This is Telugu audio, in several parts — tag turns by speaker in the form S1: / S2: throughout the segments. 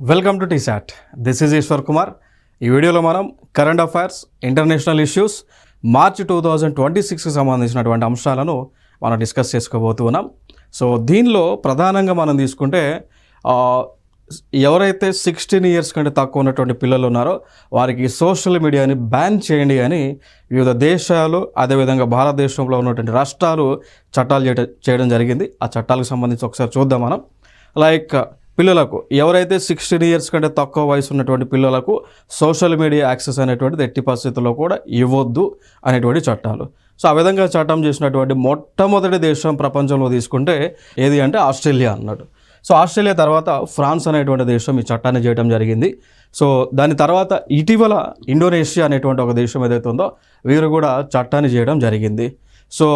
S1: Welcome to TSAT. This is Eshwar Kumar. ఈ వీడియోలో మనం current affairs, international issues, March 2026కి సంబంధించినటువంటి అంశాలను మనం డిస్కస్ చేసుకోబోతున్నాం. సో దీనిలో ప్రధానంగా మనం తీసుకుంటే ఎవరైతే 16 ఇయర్స్ కంటే తక్కువ ఉన్నటువంటి పిల్లలు ఉన్నారో వారికి సోషల్ మీడియాని బ్యాన్ చేయండి అని వివిధ దేశాలు, అదేవిధంగా భారతదేశంలో ఉన్నటువంటి రాష్ట్రాలు చట్టాలు చేయడం జరిగింది. ఆ చట్టాలకు సంబంధించి ఒకసారి చూద్దాం మనం. లైక్ పిల్లలకు ఎవరైతే 16 ఇయర్స్ కంటే తక్కువ వయసు ఉన్నటువంటి పిల్లలకు సోషల్ మీడియా యాక్సెస్ అనేటువంటిది ఎట్టి పరిస్థితుల్లో కూడా ఇవ్వద్దు అనేటువంటి చట్టాలు. సో ఆ విధంగా చట్టం చేసినటువంటి మొట్టమొదటి దేశం ప్రపంచంలో తీసుకుంటే ఏది అంటే ఆస్ట్రేలియా అన్నాడు. సో ఆస్ట్రేలియా తర్వాత ఫ్రాన్స్ అనేటువంటి దేశం ఈ చట్టాన్ని చేయడం జరిగింది. సో దాని తర్వాత ఇటీవల ఇండోనేషియా అనేటువంటి ఒక దేశం ఏదైతే ఉందో వీరు కూడా చట్టాన్ని చేయడం జరిగింది. సో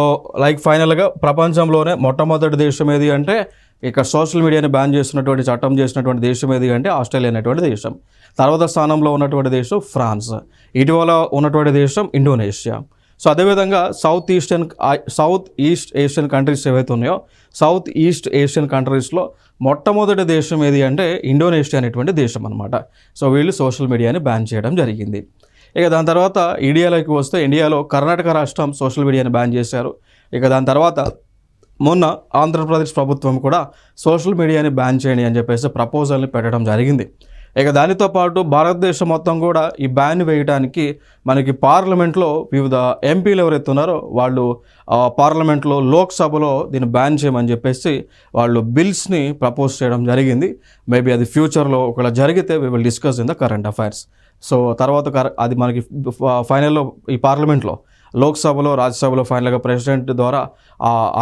S1: లైక్ ఫైనల్గా ప్రపంచంలోనే మొట్టమొదటి దేశం ఏది అంటే ఇక్కడ సోషల్ మీడియాని బ్యాన్ చేస్తున్నటువంటి చట్టం చేసినటువంటి దేశం ఏది అంటే ఆస్ట్రేలియా అనేటువంటి దేశం. తర్వాత స్థానంలో ఉన్నటువంటి దేశం ఫ్రాన్స్, ఇటీవల ఉన్నటువంటి దేశం ఇండోనేషియా. సో అదేవిధంగా సౌత్ ఈస్ట్ ఏషియన్ కంట్రీస్ ఏవైతే ఉన్నాయో సౌత్ ఈస్ట్ ఏషియన్ కంట్రీస్లో మొట్టమొదటి దేశం ఏది అంటే ఇండోనేషియా అనేటువంటి దేశం అనమాట. సో వీళ్ళు సోషల్ మీడియాని బ్యాన్ చేయడం జరిగింది. ఇక దాని తర్వాత ఇండియాలోకి వస్తే ఇండియాలో కర్ణాటక రాష్ట్రం సోషల్ మీడియాని బ్యాన్ చేశారు. ఇక దాని తర్వాత మొన్న ఆంధ్రప్రదేశ్ ప్రభుత్వం కూడా సోషల్ మీడియాని బ్యాన్ చేయండి అని చెప్పేసి ప్రపోజల్ని పెట్టడం జరిగింది. ఇక దానితో పాటు భారతదేశం మొత్తం కూడా ఈ బ్యాన్ వేయడానికి మనకి పార్లమెంట్లో వివిధ ఎంపీలు ఎవరైతే ఉన్నారో వాళ్ళు పార్లమెంట్లో లోక్సభలో దీన్ని బ్యాన్ చేయమని చెప్పేసి వాళ్ళు బిల్స్ని ప్రపోజ్ చేయడం జరిగింది. మేబీ అది ఫ్యూచర్లో ఒకవేళ జరిగితే we will discuss in the current affairs. So తర్వాత అది మనకి ఫైనల్లో ఈ పార్లమెంట్లో లోక్సభలో, రాజ్యసభలో ఫైనల్గా ప్రెసిడెంట్ ద్వారా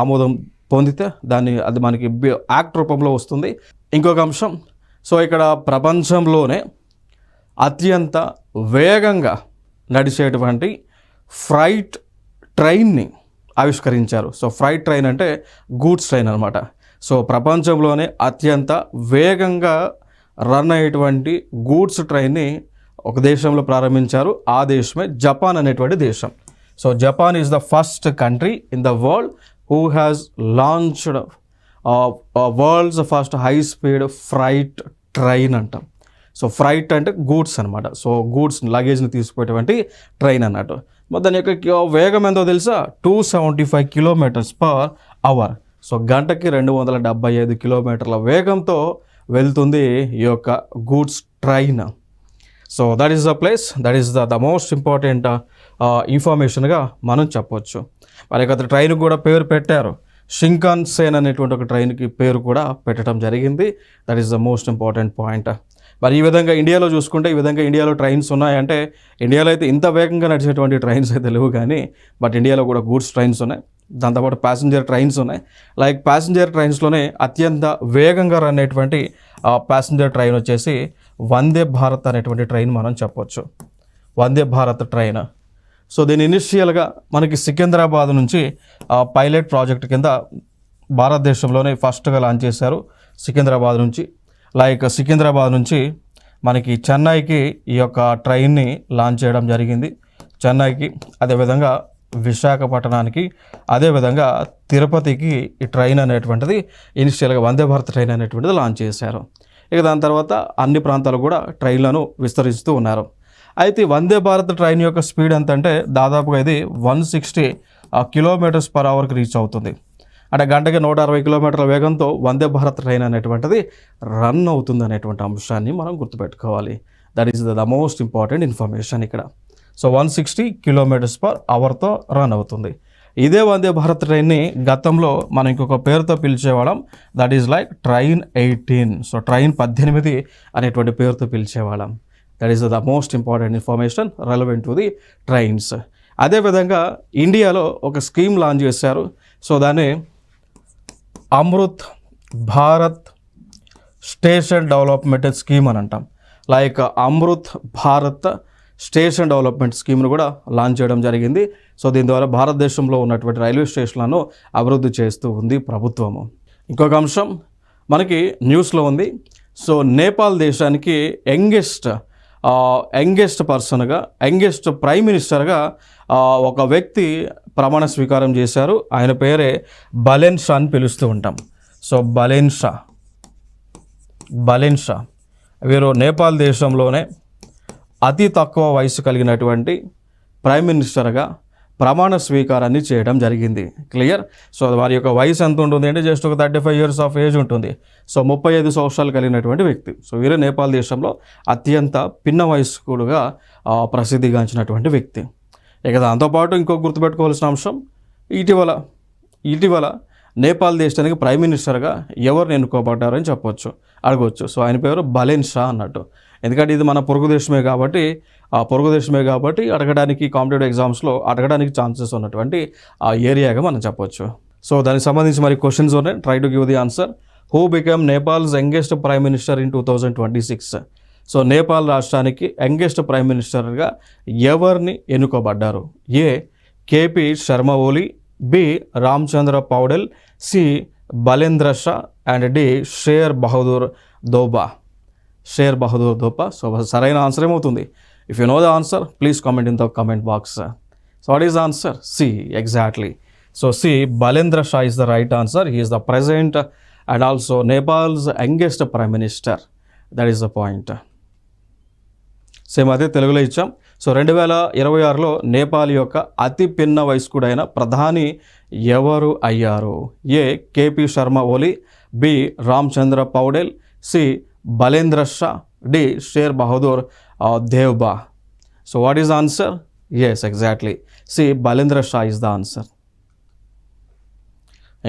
S1: ఆమోదం పొందితే అది మనకి యాక్ట్ రూపంలో వస్తుంది. ఇంకొక అంశం, సో ఇక్కడ ప్రపంచంలోనే అత్యంత వేగంగా నడిచేటువంటి ఫ్రైట్ ట్రైన్ని ఆవిష్కరించారు. సో ఫ్రైట్ ట్రైన్ అంటే గూడ్స్ ట్రైన్ అనమాట. సో ప్రపంచంలోనే అత్యంత వేగంగా రన్ అయ్యేటువంటి గూడ్స్ ట్రైన్ని ఒక దేశంలో ప్రారంభించారు. ఆ దేశమే జపాన్ అనేటువంటి దేశం. So Japan is the first country in the world who has launched world's first high speed freight train అంటాం. సో ఫ్రైట్ అంటే గూడ్స్ అనమాట. సో గూడ్స్ లగేజ్ని తీసుకుపోయేటువంటి ట్రైన్ అన్నట్టు. దాని యొక్క వేగం ఎంతో తెలుసా? 275 km/h. సో గంటకి 275 కిలోమీటర్ల వేగంతో వెళ్తుంది ఈ యొక్క goods train. So that is the place, that is the most important ఇన్ఫర్మేషన్గా మనం చెప్పొచ్చు. మరి ఇక ట్రైన్కి కూడా పేరు పెట్టారు. షింకాన్సేన్ అనేటువంటి ఒక ట్రైన్కి పేరు కూడా పెట్టడం జరిగింది. That is the most important point. మరి ఈ విధంగా ఇండియాలో చూసుకుంటే ఈ విధంగా ఇండియాలో ట్రైన్స్ ఉన్నాయంటే ఇండియాలో అయితే ఇంత వేగంగా నడిచేటువంటి ట్రైన్స్ అయితే లేవు, కానీ బట్ ఇండియాలో కూడా గూడ్స్ ట్రైన్స్ ఉన్నాయి, దాంతోపాటు ప్యాసింజర్ ట్రైన్స్ ఉన్నాయి. లైక్ ప్యాసింజర్ ట్రైన్స్లోనే అత్యంత వేగంగా రన్ అయ్యేటువంటి ప్యాసింజర్ ట్రైన్ వచ్చేసి వందే భారత్ అనేటువంటి ట్రైన్ మనం చెప్పొచ్చు. వందే భారత్ ట్రైన్. సో దీని ఇనిషియల్గా మనకి సికింద్రాబాద్ నుంచి పైలట్ ప్రాజెక్ట్ కింద భారతదేశంలోనే ఫస్ట్గా లాంచ్ చేశారు. సికింద్రాబాద్ నుంచి సికింద్రాబాద్ నుంచి మనకి చెన్నైకి ఈ యొక్క ట్రైన్ని లాంచ్ చేయడం జరిగింది. చెన్నైకి, అదేవిధంగా విశాఖపట్నానికి, అదేవిధంగా తిరుపతికి ఈ ట్రైన్ అనేటువంటిది ఇనిషియల్గా వందే భారత్ ట్రైన్ అనేటువంటిది లాంచ్ చేశారు. ఇక దాని తర్వాత అన్ని ప్రాంతాలు కూడా ట్రైన్లను విస్తరిస్తూ ఉన్నారు. అయితే వందే భారత్ ట్రైన్ యొక్క స్పీడ్ ఎంత అంటే దాదాపుగా ఇది 160 km/h రీచ్ అవుతుంది. అంటే గంటకి 160 కిలోమీటర్ల వేగంతో వందే భారత్ ట్రైన్ అనేటువంటిది రన్ అవుతుంది అనేటువంటి అంశాన్ని మనం గుర్తుపెట్టుకోవాలి. That is the most important information ఇక్కడ. సో 160 km/hతో రన్ అవుతుంది. ఇదే వందే భారత్ ట్రైన్ని గతంలో మనం ఇంకొక పేరుతో పిలిచేవాళ్ళం. That is like train 18. So train 18 అనేటువంటి పేరుతో పిలిచేవాళ్ళం. That is the most important information relevant to the trains. అదేవిధంగా ఇండియాలో ఒక స్కీమ్ లాంచ్ చేశారు. సో దాన్ని Amrit Bharat station development scheme అని అంటాం. Like Amrit Bharat station development స్కీమ్ను కూడా లాంచ్ చేయడం జరిగింది. సో దీని ద్వారా భారతదేశంలో ఉన్నటువంటి రైల్వే స్టేషన్లను అభివృద్ధి చేస్తూ ఉంది ప్రభుత్వము. ఇంకొక అంశం మనకి న్యూస్లో ఉంది. సో నేపాల్ దేశానికి యంగెస్ట్ పర్సన్గా, యంగెస్ట్ ప్రైమ్ మినిస్టర్గా ఒక వ్యక్తి ప్రమాణ స్వీకారం చేశారు. ఆయన పేరే బలెన్ షా అని పిలుస్తూ ఉంటాం. సో బలెన్ షా వీరు నేపాల్ దేశంలోనే అతి తక్కువ వయసు కలిగినటువంటి ప్రైమ్ మినిస్టర్గా ప్రమాణ స్వీకారాన్ని చేయడం జరిగింది. క్లియర్. సో వారి యొక్క వయసు ఎంత ఉంటుంది అంటే జస్ట్ ఒక 35 years ఆఫ్ ఏజ్ ఉంటుంది. సో 35 సంవత్సరాలు కలిగినటువంటి వ్యక్తి. సో వీరు నేపాల్ దేశంలో అత్యంత పిన్న వయస్కుడుగా ప్రసిద్ధిగాంచినటువంటి వ్యక్తి. ఇక దాంతోపాటు ఇంకో గుర్తుపెట్టుకోవాల్సిన అంశం, ఇటీవల నేపాల్ దేశానికి ప్రైమ్ మినిస్టర్గా ఎవరిని ఎన్నుకోబడ్డారని అడగవచ్చు. సో ఆయన పేరు బలెన్ షా అన్నట్టు. ఎందుకంటే ఇది మన పొరుగు దేశమే కాబట్టి అడగడానికి కాంపిటేటివ్ ఎగ్జామ్స్లో అడగడానికి ఛాన్సెస్ ఉన్నటువంటి ఆ ఏరియాగా మనం చెప్పొచ్చు. సో దానికి సంబంధించి మరి క్వశ్చన్స్ ఉన్నాయి. Try to give the answer. Who become Nepal's youngest prime minister in 2026? So Nepal రాష్ట్రానికి యంగెస్ట్ ప్రైమ్ మినిస్టర్గా ఎవరిని ఎన్నుకోబడ్డారు? A KP Sharma Oli, B Ramchandra Paudel, C Balendra Shah and D Sher Bahadur Deuba. So సరైన ఆన్సర్ ఏమవుతుంది? If you know the answer please comment in the comment box. So what is the answer? C, exactly. So C, Balendra Shah is the right answer. He is the present and also Nepal's youngest prime minister. That is the point. Same అదే తెలుగులో ఇచ్చాం. సో 2026లో నేపాల్ యొక్క అతి పిన్న వయస్కుడైన ప్రధాని ఎవరు అయ్యారు? A KP Sharma Oli, B Ramchandra Paudel, C Balendra Shah, D Sher Bahadur Deuba. So what is the answer? Yes, exactly. C Balendra Shah is the answer.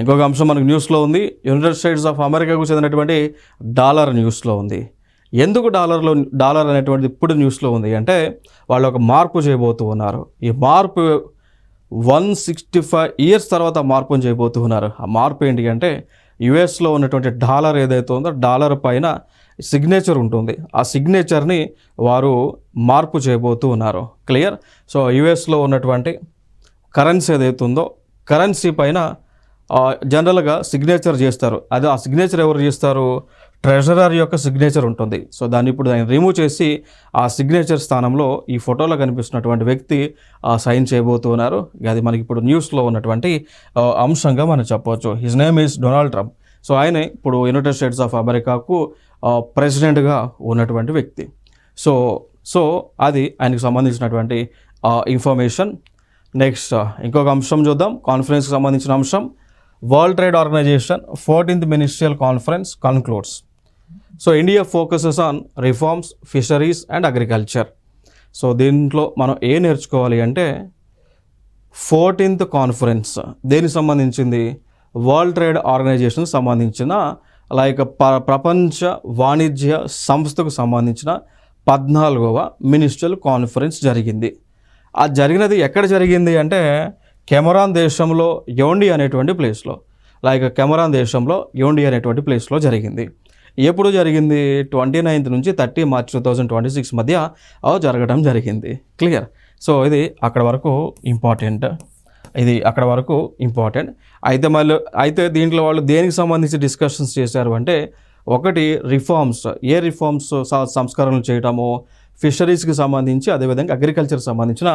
S1: ఇంకొక అంశం మనకు న్యూస్లో ఉంది. యునైటెడ్ స్టేట్స్ ఆఫ్ అమెరికాకు చెందినటువంటి డాలర్ న్యూస్లో ఉంది. ఎందుకు డాలర్ అనేటువంటిది ఇప్పుడు న్యూస్లో ఉంది అంటే వాళ్ళు ఒక మార్పు చేయబోతూ ఉన్నారు. ఈ మార్పు 165 years తర్వాత మార్పును చేయబోతూ ఉన్నారు. ఆ మార్పు ఏంటి అంటే యుఎస్లో ఉన్నటువంటి డాలర్ ఏదైతే ఉందో డాలర్ పైన సిగ్నేచర్ ఉంటుంది. ఆ సిగ్నేచర్ని వారు మార్పు చేయబోతూ ఉన్నారు. క్లియర్. సో యుఎస్లో ఉన్నటువంటి కరెన్సీ ఏదైతే ఉందో కరెన్సీ పైన జనరల్గా సిగ్నేచర్ చేస్తారు. అదే ఆ సిగ్నేచర్ ఎవరు చేస్తారు? ట్రెజరర్ యొక్క సిగ్నేచర్ ఉంటుంది. సో దాన్ని రిమూవ్ చేసి ఆ సిగ్నేచర్ స్థానంలో ఈ ఫోటోలో కనిపిస్తున్నటువంటి వ్యక్తి సైన్ చేయబోతూ ఉన్నారు. అది మనకి ఇప్పుడు న్యూస్లో ఉన్నటువంటి అంశంగా మనం చెప్పవచ్చు. His name is Donald Trump. So ఆయనే ఇప్పుడు యునైటెడ్ స్టేట్స్ ఆఫ్ అమెరికాకు ప్రెసిడెంట్గా ఉన్నటువంటి వ్యక్తి. సో అది ఆయనకు సంబంధించినటువంటి ఇన్ఫర్మేషన్. నెక్స్ట్ ఇంకొక అంశం చూద్దాం. కాన్ఫరెన్స్కి సంబంధించిన అంశం. World trade organisation 14th Ministerial Conference concludes. So India focuses on reforms, fisheries and agriculture. So దీంట్లో మనం ఏం నేర్చుకోవాలి అంటే 14th కాన్ఫరెన్స్ దేనికి సంబంధించింది? వరల్డ్ ట్రేడ్ ఆర్గనైజేషన్కి సంబంధించిన ప్రపంచ వాణిజ్య సంస్థకు సంబంధించిన 14వ మినిస్ట్రియల్ కాన్ఫరెన్స్ జరిగింది. అది జరిగినది ఎక్కడ జరిగింది అంటే కెమెరాన్ దేశంలో యోండి అనేటువంటి ప్లేస్లో ప్లేస్లో జరిగింది. ఎప్పుడు జరిగింది? 29th నుంచి 30 March 2026 మధ్య జరగడం జరిగింది. క్లియర్. సో ఇది అక్కడ వరకు ఇంపార్టెంట్. అయితే దీంట్లో వాళ్ళు దేనికి సంబంధించి డిస్కషన్స్ చేశారు అంటే ఒకటి రిఫార్మ్స్, రిఫార్మ్స్ సంస్కరణలు చేయటము, ఫిషరీస్కి సంబంధించి అదేవిధంగా అగ్రికల్చర్కి సంబంధించిన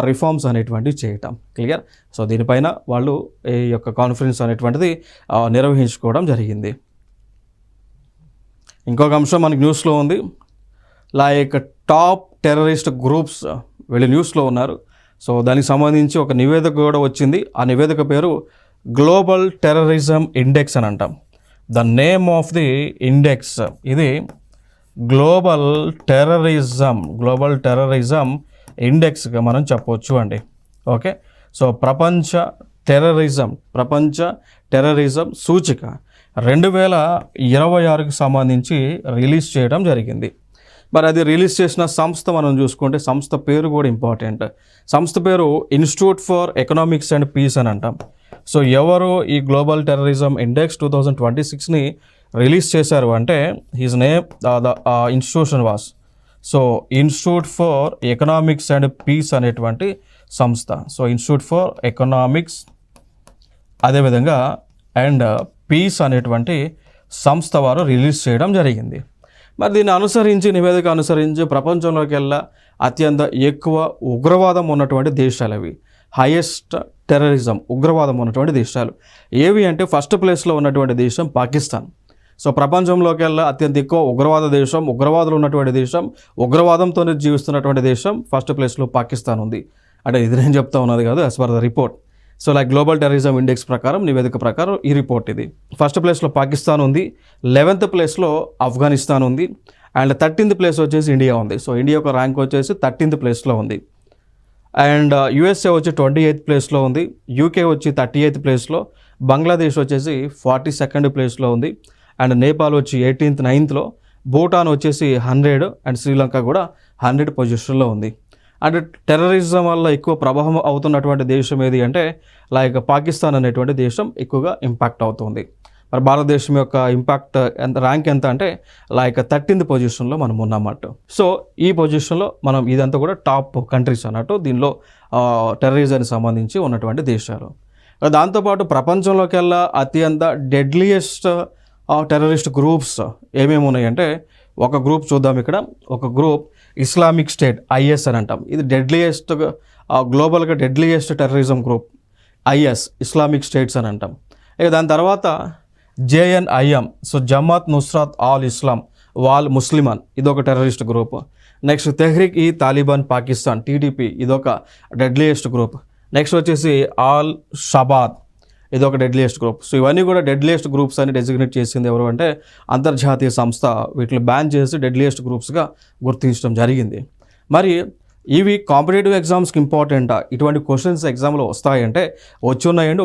S1: రిఫార్మ్స్ అనేటువంటివి చేయటం. క్లియర్. సో దీనిపైన వాళ్ళు ఈ యొక్క కాన్ఫరెన్స్ అనేటువంటిది నిర్వహించుకోవడం జరిగింది. ఇంకొక అంశం మనకి న్యూస్లో ఉంది. టాప్ టెర్రరిస్ట్ గ్రూప్స్ వీళ్ళు న్యూస్లో ఉన్నారు. సో దానికి సంబంధించి ఒక నివేదిక కూడా వచ్చింది. ఆ నివేదిక పేరు గ్లోబల్ టెర్రరిజం ఇండెక్స్ అని అంటాం. The name of the index ఇది గ్లోబల్ టెర్రరిజం ఇండెక్స్గా మనం చెప్పవచ్చు అండి. ఓకే. సో ప్రపంచ టెర్రరిజం సూచిక 2026కి సంబంధించి రిలీజ్ చేయడం జరిగింది. మరి అది రిలీజ్ చేసిన సంస్థ మనం చూసుకుంటే సంస్థ పేరు కూడా ఇంపార్టెంట్. సంస్థ పేరు Institute for Economics and Peace అని అంటాం. సో ఎవరు ఈ గ్లోబల్ టెర్రరిజం ఇండెక్స్ 2026ని రిలీజ్ చేశారు అంటే his name the institution was Institute for Economics and Peace అనేటువంటి సంస్థ. సో ఇన్స్టిట్యూట్ ఫర్ ఎకనామిక్స్ అదేవిధంగా అండ్ పీస్ అనేటువంటి సంస్థ వారు రిలీజ్ చేయడం జరిగింది. మరి దీన్ని నివేదిక అనుసరించి ప్రపంచంలోకెల్లా అత్యంత ఎక్కువ ఉగ్రవాదం ఉన్నటువంటి దేశాలు అవి, హైయెస్ట్ టెర్రరిజం ఉగ్రవాదం ఉన్నటువంటి దేశాలు ఏవి అంటే ఫస్ట్ ప్లేస్లో ఉన్నటువంటి దేశం పాకిస్తాన్. సో ప్రపంచంలోకెల్లా అత్యంత ఎక్కువ ఉగ్రవాద దేశం, ఉగ్రవాదులు ఉన్నటువంటి దేశం, ఉగ్రవాదంతోనే జీవిస్తున్నటువంటి దేశం ఫస్ట్ ప్లేస్లో పాకిస్తాన్ ఉంది. అంటే ఇది నేను చెప్తా ఉన్నది కాదు, as per the report. So like global terrorism index ప్రకారం, నివేదిక ప్రకారం ఈ రిపోర్ట్ ఇది. ఫస్ట్ ప్లేస్లో పాకిస్తాన్ ఉంది, 11th ప్లేస్లో ఆఫ్ఘనిస్తాన్ ఉంది, అండ్ 13th ప్లేస్ వచ్చేసి ఇండియా ఉంది. సో ఇండియా యొక్క ర్యాంక్ వచ్చేసి 13th ప్లేస్లో ఉంది. అండ్ యుఎస్ఏ వచ్చి 28th ప్లేస్లో ఉంది, యూకే వచ్చి 38th ప్లేస్లో, బంగ్లాదేశ్ వచ్చేసి 42nd ప్లేస్లో ఉంది, అండ్ నేపాల్ వచ్చి 18th 9thలో, భూటాన్ వచ్చేసి 100, అండ్ శ్రీలంక కూడా 100 పొజిషన్లో ఉంది. అండ్ టెర్రరిజం వల్ల ఎక్కువ ప్రభావం అవుతున్నటువంటి దేశం ఏది అంటే లైక్ పాకిస్తాన్ అనేటువంటి దేశం ఎక్కువగా ఇంపాక్ట్ అవుతుంది. మరి భారతదేశం యొక్క ఇంపాక్ట్ ర్యాంక్ ఎంత అంటే లైక్ 13th పొజిషన్లో మనం ఉన్నమాట. సో ఈ పొజిషన్లో మనం ఇదంతా కూడా టాప్ కంట్రీస్ అన్నట్టు దీనిలో టెర్రరిజానికి సంబంధించి ఉన్నటువంటి దేశాలు. దాంతోపాటు ప్రపంచంలోకెల్లా అత్యంత డెడ్లియెస్ట్ టెర్రరిస్ట్ గ్రూప్స్ ఏమేమి ఉన్నాయంటే ఒక గ్రూప్ చూద్దాం ఇక్కడ. ఒక గ్రూప్ ఇస్లామిక్ స్టేట్, ఐఎస్ అని అంటాం. ఇది డెడ్లియెస్ట్, గ్లోబల్గా deadliest terrorism group IS, Islamic States అని అంటాం. ఇక దాని తర్వాత JNIM, so Jamaat Nusrat al Islam wal Muslimin, ఇదొక terrorist group. Next Tehrik e Taliban Pakistan, TDP, ఇదొక డెడ్లియెస్ట్ గ్రూప్. నెక్స్ట్ వచ్చేసి ఆల్ షబాద్, ఇదొక డెడ్లియెస్ట్ గ్రూప్. సో ఇవన్నీ కూడా డెడ్లియెస్ట్ గ్రూప్స్ అని డెసిగ్నేట్ చేసింది ఎవరు అంటే అంతర్జాతీయ సంస్థ. వీటిని బ్యాన్ చేసి డెడ్లియెస్ట్ గ్రూప్స్గా గుర్తించడం జరిగింది. మరి ఇవి కాంపిటేటివ్ ఎగ్జామ్స్కి ఇంపార్టెంటా? ఇటువంటి క్వశ్చన్స్ ఎగ్జామ్లో వస్తాయంటే వచ్చి ఉన్నాయండి.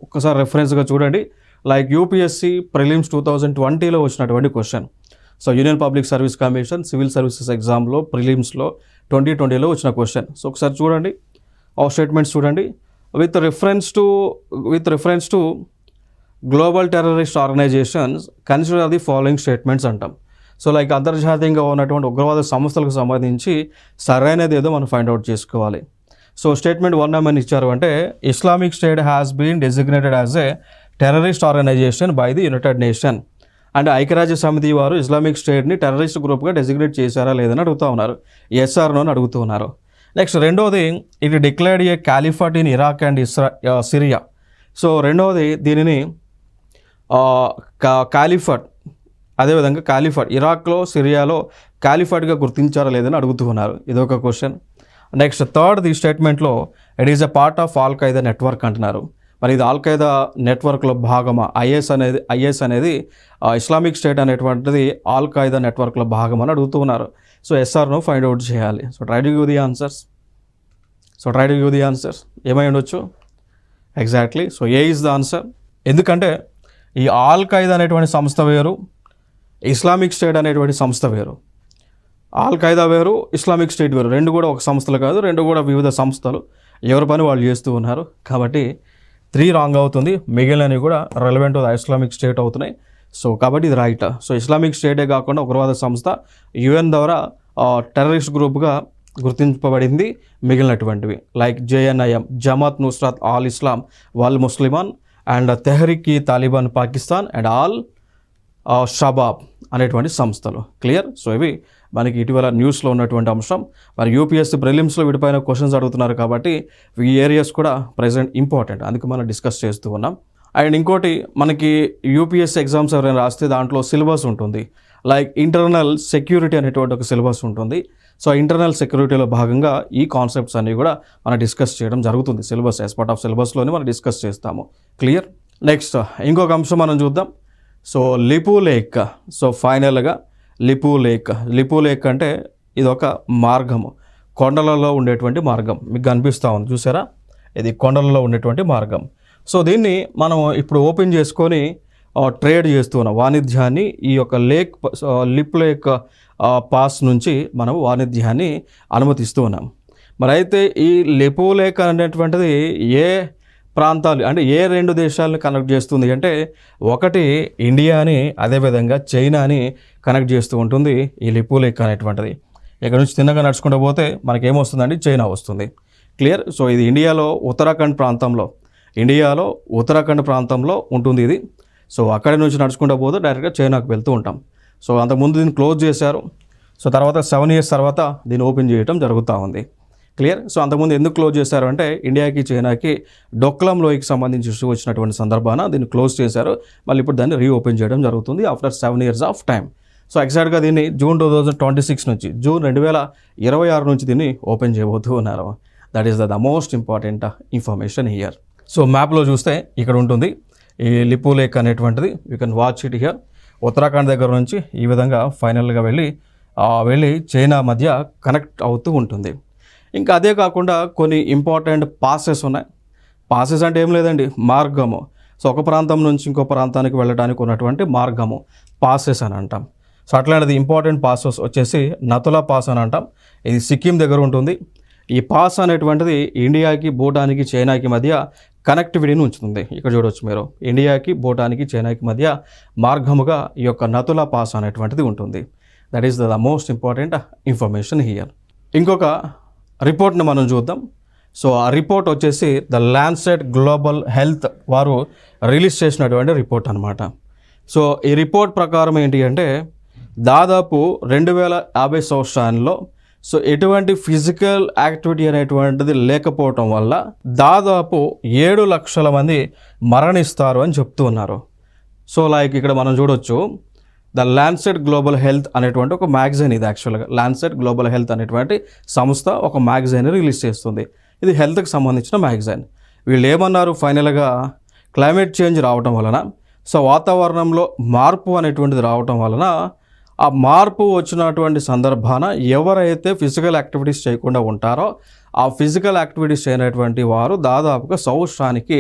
S1: ఒకసారి రెఫరెన్స్గా చూడండి. లైక్ యూపీఎస్సీ ప్రిలిమ్స్ 2020లో వచ్చినటువంటి question. So union public service commission civil services ఎగ్జామ్లో ప్రిలిమ్స్లో 2020లో వచ్చిన క్వశ్చన్. సో ఒకసారి చూడండి, ఆ స్టేట్మెంట్స్ చూడండి. With reference to global terrorist organisations consider the following statements అంటాం. సో లైక్ అంతర్జాతీయంగా ఉన్నటువంటి ఉగ్రవాద సంస్థలకు సంబంధించి సరైనది ఏదో మనం ఫైండ్ అవుట్ చేసుకోవాలి. సో స్టేట్మెంట్ 1 ఏమని ఇచ్చారు అంటే Islamic State has been designated as a terrorist organisation by the United Nation. అంటే ఐక్యరాజ్య సమితి వారు ఇస్లామిక్ స్టేట్ని టెర్రరిస్ట్ గ్రూప్గా డెసిగ్నేట్ చేశారా లేదని అడుగుతూ ఉన్నారు. ఎస్ఆర్ నో అని అడుగుతూ ఉన్నారు. నెక్స్ట్ రెండవది, ఇది declared a caliphate in Iraq and Syria. So రెండవది దీనిని కాలిఫట్, అదేవిధంగా కాలిఫట్ ఇరాక్లో సిరియాలో కాలిఫట్గా గుర్తించారా లేదని అడుగుతూ ఉన్నారు. ఇదొక క్వశ్చన్. నెక్స్ట్ థర్డ్, ఈ స్టేట్మెంట్లో it is a part of al Qaeda network అంటున్నారు. మరి ఇది ఆల్ ఖైదా నెట్వర్క్లో భాగమా? ఐఎస్ అనేది ఇస్లామిక్ స్టేట్ అనేటువంటిది ఆల్ ఖైదా నెట్వర్క్లో భాగమని అడుగుతూ ఉన్నారు. So yes or no find out చేయాలి. So try to give the answers. ఏమై ఉండొచ్చు? Exactly. So A is the answer. ఎందుకంటే ఈ ఆల్ ఖైదా అనేటువంటి సంస్థ వేరు, ఇస్లామిక్ స్టేట్ అనేటువంటి సంస్థ వేరు. ఆల్ ఖైదా వేరు, ఇస్లామిక్ స్టేట్ వేరు. రెండు కూడా ఒక సంస్థలు కాదు, రెండు కూడా వివిధ సంస్థలు. ఎవరి పని వాళ్ళు చేస్తూ ఉన్నారు. కాబట్టి 3 రాంగ్ అవుతుంది, మిగిలినవి కూడా రెలవెంట్ ద ఇస్లామిక్ స్టేట్ అవుతున్నాయి. సో కాబట్టి ఇది రైట్. సో ఇస్లామిక్ స్టేటే కాకుండా ఉగ్రవాద సంస్థ యుఎన్ ద్వారా టెర్రరిస్ట్ గ్రూప్గా గుర్తింపబడింది. మిగిలినటువంటివి like JNIM, Jamaat Nusrat al Islam wal Muslimin, and Tehrik e Taliban Pakistan, and al Shabab అనేటువంటి సంస్థలు. క్లియర్. సో ఇవి మనకి ఇటీవల న్యూస్లో ఉన్నటువంటి అంశం. మరి యూపీఎస్సీ ప్రిలిమ్స్లో వీటిపైన క్వశ్చన్స్ అడుగుతున్నారు కాబట్టి ఈ ఏరియాస్ కూడా ప్రజెంట్ ఇంపార్టెంట్, అందుకు మనం డిస్కస్ చేస్తూ ఉన్నాం. అండ్ ఇంకోటి, మనకి యూపీఎస్సీ ఎగ్జామ్స్ ఎవరైనా రాస్తే దాంట్లో సిలబస్ ఉంటుంది. లైక్ ఇంటర్నల్ సెక్యూరిటీ అనేటువంటి ఒక సిలబస్ ఉంటుంది. సో ఇంటర్నల్ సెక్యూరిటీలో భాగంగా ఈ కాన్సెప్ట్స్ అన్నీ కూడా మనం డిస్కస్ చేయడం జరుగుతుంది. సిలబస్ యాజ్ పార్ట్ ఆఫ్ సిలబస్లోనే మనం డిస్కస్ చేస్తాము. క్లియర్. నెక్స్ట్ ఇంకొక అంశం మనం చూద్దాం. So Lipu lake. సో ఫైనల్గా లిపు లేక్ అంటే ఇదొక మార్గము, కొండలలో ఉండేటువంటి మార్గం. మీకు కనిపిస్తూ ఉంది చూసారా, ఇది కొండలలో ఉండేటువంటి మార్గం. సో దీన్ని మనం ఇప్పుడు ఓపెన్ చేసుకొని ట్రేడ్ చేస్తూ ఉన్నాం వాణిజ్యాన్ని. ఈ యొక్క లిప్ లేక్ పాస్ నుంచి మనం వాణిజ్యాన్ని అనుమతిస్తూ ఉన్నాం. మరి అయితే ఈ లిపు లేక్ అనేటువంటిది ఏ ప్రాంతాలు అంటే ఏ 2 దేశాలను కనెక్ట్ చేస్తుంది అంటే ఒకటి ఇండియాని, అదేవిధంగా చైనాని కనెక్ట్ చేస్తూ ఉంటుంది ఈ లిపు లేక్ అనేటువంటిది. ఇక్కడ నుంచి తిన్నగా నడుచుకుంటూ పోతే మనకేమొస్తుందండి, చైనా వస్తుంది. క్లియర్. సో ఇది ఇండియాలో ఉత్తరాఖండ్ ప్రాంతంలో ఉంటుంది ఇది. సో అక్కడి నుంచి నడుచుకుంటూ పోతే డైరెక్ట్గా చైనాకు వెళ్తూ ఉంటాం. సో అంతకుముందు దీన్ని క్లోజ్ చేశారు. సో తర్వాత 7 years తర్వాత దీన్ని ఓపెన్ చేయడం జరుగుతూ ఉంది. క్లియర్. సో అంతకుముందు ఎందుకు క్లోజ్ చేశారు అంటే ఇండియాకి చైనాకి డొక్లాం లోయకి సంబంధించి ఇష్యూ వచ్చినటువంటి సందర్భాన దీన్ని క్లోజ్ చేశారు. మళ్ళీ ఇప్పుడు దాన్ని రీఓపెన్ చేయడం జరుగుతుంది after 7 years of time. So ఎగ్జాక్ట్గా దీన్ని జూన్ 2026 నుంచి జూన్ 2026 నుంచి దీన్ని ఓపెన్ చేయబోతూ ఉన్నారు. That is the most important information here. So మ్యాప్లో చూస్తే ఇక్కడ ఉంటుంది ఈ లిపు లేక్ అనేటువంటిది. You can watch it here. Uttarakhand దగ్గర నుంచి ఈ విధంగా ఫైనల్గా వెళ్ళి చైనా మధ్య కనెక్ట్ అవుతూ ఉంటుంది. ఇంకా అదే కాకుండా కొన్ని ఇంపార్టెంట్ పాసెస్ ఉన్నాయి. పాసెస్ అంటే ఏం లేదండి, మార్గము. సో ఒక ప్రాంతం నుంచి ఇంకో ప్రాంతానికి వెళ్ళడానికి ఉన్నటువంటి మార్గము పాసెస్ అని అంటాం. సో అట్లాంటిది ఇంపార్టెంట్ పాసెస్ వచ్చేసి నతులా పాస్ అని అంటాం. ఇది సిక్కిం దగ్గర ఉంటుంది. ఈ పాస్ అనేటువంటిది ఇండియాకి, భూటాన్కి, చైనాకి మధ్య కనెక్టివిటీని ఉంచుతుంది. ఇక్కడ చూడవచ్చు మీరు, ఇండియాకి, భూటాన్కి, చైనాకి మధ్య మార్గముగా ఈ యొక్క నతులా పాస్ అనేటువంటిది ఉంటుంది. That is the most important information here. ఇంకొక రిపోర్ట్ని మనం చూద్దాం. సో ఆ రిపోర్ట్ వచ్చేసి ద ల్యాన్సెట్ గ్లోబల్ హెల్త్ వారు రిలీజ్ చేసినటువంటి రిపోర్ట్ అనమాట. సో ఈ రిపోర్ట్ ప్రకారం ఏంటి అంటే దాదాపు 2050 సంవత్సరాల్లో సో ఎటువంటి ఫిజికల్ యాక్టివిటీ అనేటువంటిది లేకపోవటం వల్ల దాదాపు 7 లక్షల మంది మరణిస్తారు అని చెప్తూ ఉన్నారు. సో లైక్ ఇక్కడ మనం చూడొచ్చు ద ల్యాన్సెట్ గ్లోబల్ హెల్త్ అనేటువంటి ఒక మ్యాగజైన్. ఇది యాక్చువల్గా ల్యాన్సెట్ గ్లోబల్ హెల్త్ అనేటువంటి సంస్థ ఒక మ్యాగజైన్ రిలీజ్ చేస్తుంది. ఇది హెల్త్కి సంబంధించిన మ్యాగజైన్. వీళ్ళు ఏమన్నారు, ఫైనల్గా క్లైమేట్ చేంజ్ రావటం వలన, సో వాతావరణంలో మార్పు అనేటువంటిది రావటం వలన, ఆ మార్పు వచ్చినటువంటి సందర్భాన ఎవరైతే ఫిజికల్ యాక్టివిటీస్ చేయకుండా ఉంటారో ఆ ఫిజికల్ యాక్టివిటీస్ చేయనటువంటి వారు దాదాపుగా సంవత్సరానికి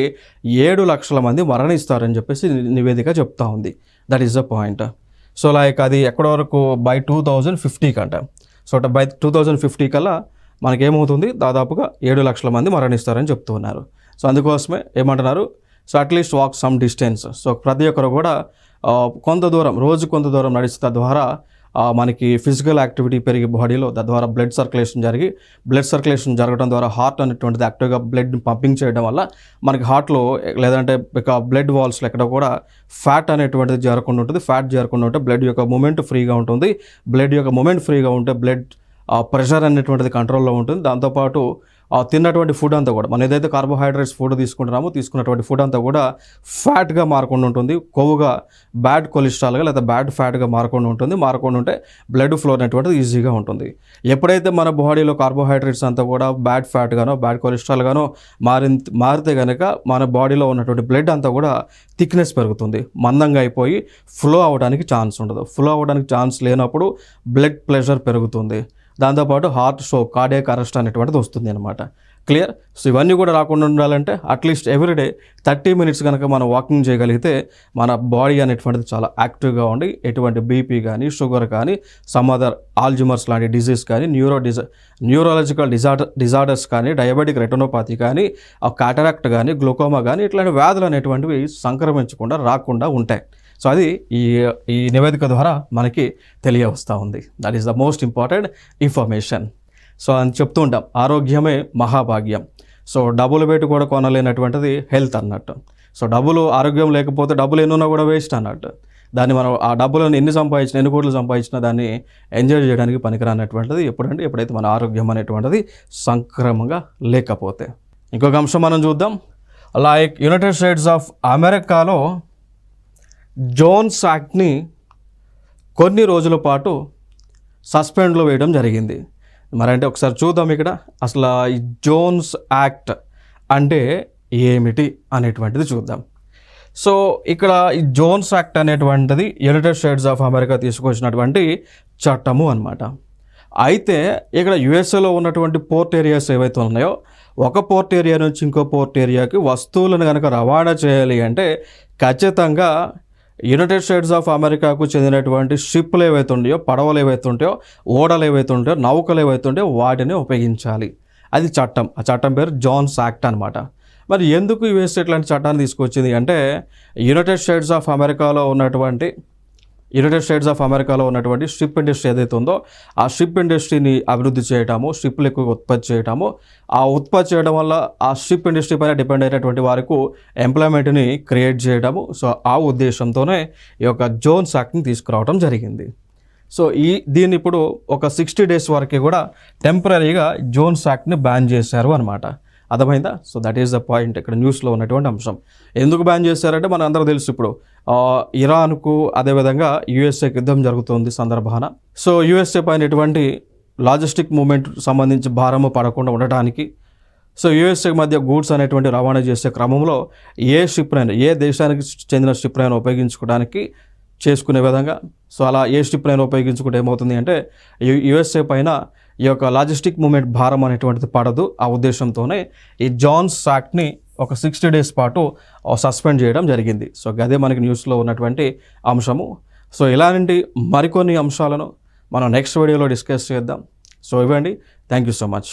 S1: 7 లక్షల మంది మరణిస్తారని చెప్పేసి నివేదిక చెప్తా ఉంది. That is the point. So like అది ఎక్కడి వరకు బై 2050 కంట. సో బై 2050 కల్లా మనకేమవుతుంది, దాదాపుగా 7 లక్షల మంది మరణిస్తారని చెప్తూ ఉన్నారు. సో అందుకోసమే ఏమంటున్నారు, so at least walk some distance. So ప్రతి ఒక్కరు కూడా కొంత దూరం, రోజు కొంత దూరం నడిస్తే తద్వారా మనకి ఫిజికల్ యాక్టివిటీ పెరిగి బాడీలో, తద్వారా బ్లడ్ సర్క్యులేషన్ జరగడం ద్వారా హార్ట్ అనేటువంటిది యాక్టివ్గా బ్లడ్ పంపింగ్ చేయడం వల్ల మనకి హార్ట్లో లేదంటే ఇక బ్లడ్ వాల్స్లో ఎక్కడ కూడా ఫ్యాట్ అనేటువంటిది చేరకుండా ఉంటుంది. ఫ్యాట్ చేరకుండా ఉంటే బ్లడ్ యొక్క మూమెంట్ ఫ్రీగా ఉంటుంది. బ్లడ్ యొక్క మూమెంట్ ఫ్రీగా ఉంటే బ్లడ్ ప్రెషర్ అనేటువంటిది కంట్రోల్లో ఉంటుంది. దాంతోపాటు తిన్నటువంటి ఫుడ్ అంతా కూడా, మనం ఏదైతే కార్బోహైడ్రేట్స్ ఫుడ్ తీసుకుంటున్నామో తీసుకున్నటువంటి ఫుడ్ అంతా కూడా ఫ్యాట్గా మారకుండా ఉంటుంది. కొవ్వుగా, బ్యాడ్ కొలెస్ట్రాల్గా లేదా బ్యాడ్ ఫ్యాట్గా మారకుండా ఉంటుంది. మారకుండా ఉంటే బ్లడ్ ఫ్లో అనేటువంటిది ఈజీగా ఉంటుంది. ఎప్పుడైతే మన బాడీలో కార్బోహైడ్రేట్స్ అంతా కూడా బ్యాడ్ ఫ్యాట్గానో బ్యాడ్ కొలెస్ట్రాల్గానో మారితే కనుక మన బాడీలో ఉన్నటువంటి బ్లడ్ అంతా కూడా థిక్నెస్ పెరుగుతుంది, మందంగా అయిపోయి ఫ్లో అవ్వడానికి ఛాన్స్ ఉండదు. ఫ్లో అవ్వడానికి ఛాన్స్ లేనప్పుడు బ్లడ్ ప్రెషర్ పెరుగుతుంది. దాంతోపాటు హార్ట్ స్ట్రోక్, కార్డియాక్ అరెస్ట్ అనేటువంటిది వస్తుంది అనమాట. క్లియర్. సో ఇవన్నీ కూడా రాకుండా ఉండాలంటే అట్లీస్ట్ ఎవ్రీడే 30 minutes కనుక మనం వాకింగ్ చేయగలిగితే మన బాడీ అనేటువంటిది చాలా యాక్టివ్గా ఉండి ఎటువంటి బీపీ కానీ, షుగర్ కానీ, సమ్ అదర్ ఆల్జిమర్స్ లాంటి డిజీజ్ కానీ, న్యూరాలజికల్ డిజార్డర్స్ కానీ, డయాబెటిక్ రెటినోపతి కానీ, కాటరాక్ట్ కానీ, గ్లూకోమా కానీ ఇట్లాంటి వ్యాధులు అనేటువంటివి సంక్రమించకుండా రాకుండా ఉంటాయి. సో అది ఈ నివేదిక ద్వారా మనకి తెలియవస్తూ ఉంది. That is the most important information. So అని చెప్తూ ఉంటాం, ఆరోగ్యమే మహాభాగ్యం. సో డబ్బులు పెట్టి కూడా కొనలేనటువంటిది హెల్త్ అన్నట్టు. సో ఆరోగ్యం లేకపోతే డబ్బులు ఎన్నున్నా కూడా వేస్ట్ అన్నట్టు. దాన్ని మనం ఆ డబ్బులను ఎన్ని కోట్లు సంపాదించినా దాన్ని ఎంజాయ్ చేయడానికి పనికిరానటువంటిది ఎప్పుడైతే మన ఆరోగ్యం అనేటువంటిది సంక్రమంగా లేకపోతే. ఇంకొక అంశం మనం చూద్దాం. లైక్ యునైటెడ్ స్టేట్స్ ఆఫ్ అమెరికాలో జోన్స్ యాక్ట్ని కొన్ని రోజుల పాటు సస్పెండ్లో వేయడం జరిగింది. మరంటే ఒకసారి చూద్దాం ఇక్కడ అసలు ఈ జోన్స్ యాక్ట్ అంటే ఏమిటి అనేటువంటిది చూద్దాం. సో ఇక్కడ ఈ జోన్స్ యాక్ట్ అనేటువంటిది యునైటెడ్ స్టేట్స్ ఆఫ్ అమెరికా తీసుకొచ్చినటువంటి చట్టము అన్నమాట. అయితే ఇక్కడ యుఎస్ఏలో ఉన్నటువంటి పోర్ట్ ఏరియాస్ ఏవైతే ఉన్నాయో, ఒక పోర్ట్ ఏరియా నుంచి ఇంకో పోర్ట్ ఏరియాకి వస్తువులను కనుక రవాణా చేయాలి అంటే ఖచ్చితంగా యునైటెడ్ స్టేట్స్ ఆఫ్ అమెరికాకు చెందినటువంటి షిప్లు ఏవైతే ఉంటాయో, పడవలు ఏవైతే ఉంటాయో, ఓడలు ఏవైతే ఉంటాయో, నౌకలు ఏవైతే ఉంటాయో వాటిని ఉపయోగించాలి. అది చట్టం. ఆ చట్టం పేరు జోన్స్ యాక్ట్ అనమాట. మరి ఎందుకు యుఎస్ ఇట్లాంటి చట్టాన్ని తీసుకొచ్చింది అంటే యునైటెడ్ స్టేట్స్ ఆఫ్ అమెరికాలో ఉన్నటువంటి షిప్ ఇండస్ట్రీ ఏదైతే ఉందో ఆ షిప్ ఇండస్ట్రీని అభివృద్ధి చేయటము, షిప్లు ఎక్కువ ఉత్పత్తి చేయటము, ఆ ఉత్పత్తి చేయడం వల్ల ఆ షిప్ ఇండస్ట్రీ పైన డిపెండ్ అయినటువంటి వారికి ఎంప్లాయ్మెంట్ని క్రియేట్ చేయడము. సో ఆ ఉద్దేశంతోనే ఈ యొక్క జోన్స్ యాక్ట్ని తీసుకురావడం జరిగింది. సో దీన్ని ఇప్పుడు ఒక 60 days వరకు కూడా టెంపరీగా జోన్స్ యాక్ట్ని బ్యాన్ చేశారు అనమాట. అర్థమైందా? So that is the point ఇక్కడ న్యూస్లో ఉన్నటువంటి అంశం. ఎందుకు బ్యాన్ చేశారంటే మన అందరూ తెలుసు, ఇప్పుడు ఇరాన్కు అదేవిధంగా యుఎస్ఏకి యుద్ధం జరుగుతుంది సందర్భాన. సో యుఎస్ఏ పైన ఎటువంటి లాజిస్టిక్ మూమెంట్ సంబంధించి భారము పడకుండా ఉండటానికి, సో యుఎస్ఏ మధ్య గూడ్స్ అనేటువంటి రవాణా చేసే క్రమంలో ఏ షిప్నైనా, ఏ దేశానికి చెందిన షిప్నైనా ఉపయోగించుకోవడానికి చేసుకునే విధంగా, సో అలా ఏ షిప్నైనా ఉపయోగించుకుంటే ఏమవుతుంది అంటే యుఎస్ఏ పైన ఈ యొక్క లాజిస్టిక్ మూమెంట్ భారం అనేటువంటిది పడదు. ఆ ఉద్దేశంతోనే ఈ జాన్స్ యాక్ట్ని ఒక 60 days పాటు సస్పెండ్ చేయడం జరిగింది. సో అదే మనకి న్యూస్లో ఉన్నటువంటి అంశము. సో ఇలాంటి మరికొన్ని అంశాలను మనం నెక్స్ట్ వీడియోలో డిస్కస్ చేద్దాం. సో ఇవ్వండి. Thank you so much.